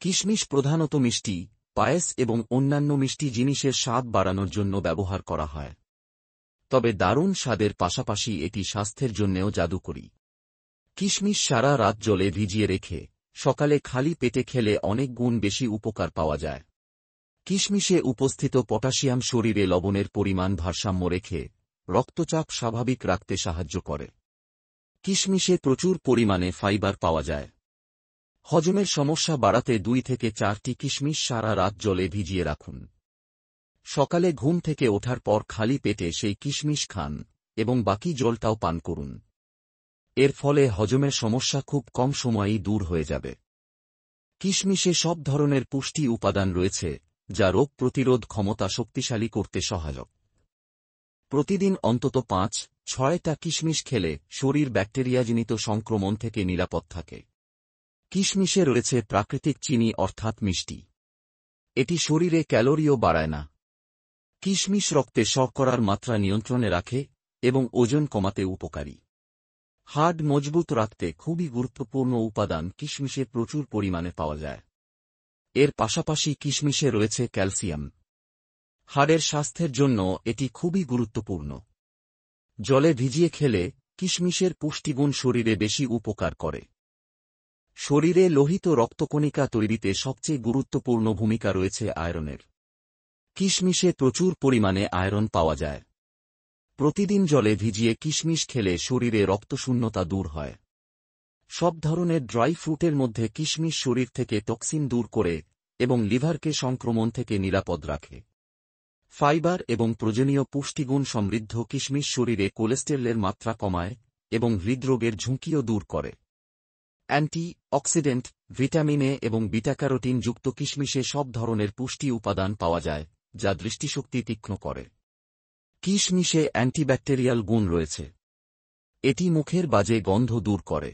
কিশমিশ প্রধানত মিষ্টি, পায়েস এবং অন্যান্য মিষ্টি জিনিসের স্বাদ বাড়ানোর জন্য ব্যবহার করা হয়। তবে দারুণ স্বাদের পাশাপাশি এটি স্বাস্থ্যের জন্যেও জাদুকরী। কিশমিশ সারা রাত জলে ভিজিয়ে রেখে সকালে খালি পেটে খেলে অনেক গুণ বেশি উপকার পাওয়া যায়। কিশমিশে উপস্থিত পটাশিয়াম শরীরে লবণের পরিমাণ ভারসাম্য রেখে রক্তচাপ স্বাভাবিক রাখতে সাহায্য করে। কিশমিশে প্রচুর পরিমাণে ফাইবার পাওয়া যায়। হজমের সমস্যা বাড়াতে 2 থেকে 4টি কিশমিশ সারা রাত জলে ভিজিয়ে রাখুন। সকালে ঘুম থেকে ওঠার পর খালি পেটে সেই কিশমিশ খান এবং বাকি জলটাও পান করুন। এর ফলে হজমের সমস্যা খুব কম সময়েই দূর হয়ে যাবে। কিশমিশে সব ধরনের পুষ্টি উপাদান রয়েছে যা রোগ প্রতিরোধ ক্ষমতা শক্তিশালী করতে সহায়ক। প্রতিদিন অন্তত 5-6টা কিশমিশ খেলে শরীর ব্যাকটেরিয়াজনিত সংক্রমণ থেকে নিরাপদ থাকে। কিশমিশে রয়েছে প্রাকৃতিক চিনি অর্থাৎ মিষ্টি। এটি শরীরে ক্যালোরিও বাড়ায় না। কিশমিশ রক্তে শর্করার মাত্রা নিয়ন্ত্রণে রাখে এবং ওজন কমাতে উপকারী। হাড় মজবুত রাখতে খুবই গুরুত্বপূর্ণ উপাদান কিশমিশে প্রচুর পরিমাণে পাওয়া যায়। এর পাশাপাশি কিশমিশে রয়েছে ক্যালসিয়াম। হাড়ের স্বাস্থ্যের জন্য এটি খুবই গুরুত্বপূর্ণ। জলে ভিজিয়ে খেলে কিশমিশের পুষ্টিগুণ শরীরে বেশি উপকার করে। শরীরে লোহিত রক্তকণিকা তৈরিতে সবচেয়ে গুরুত্বপূর্ণ ভূমিকা রয়েছে আয়রনের। কিশমিশে প্রচুর পরিমাণে আয়রন পাওয়া যায়। প্রতিদিন জলে ভিজিয়ে কিশমিশ খেলে শরীরে রক্তশূন্যতা দূর হয়। সব ধরনের ড্রাই ফ্রুটের মধ্যে কিশমিশ শরীর থেকে টক্সিন দূর করে এবং লিভারকে সংক্রমণ থেকে নিরাপদ রাখে। ফাইবার এবং প্রয়োজনীয় পুষ্টিগুণ সমৃদ্ধ কিশমিশ শরীরে কোলেস্টেরলের মাত্রা কমায় এবং হৃদরোগের ঝুঁকিও দূর করে। অ্যান্টি অক্সিডেন্ট, ভিটামিন এ এবং বিটা-ক্যারোটিন যুক্ত কিশমিশে সব ধরনের পুষ্টি উপাদান পাওয়া যায় যা দৃষ্টিশক্তি তীক্ষ্ণ করে। কিশমিশে অ্যান্টিব্যাকটেরিয়াল গুণ রয়েছে। এটি মুখের বাজে গন্ধ দূর করে।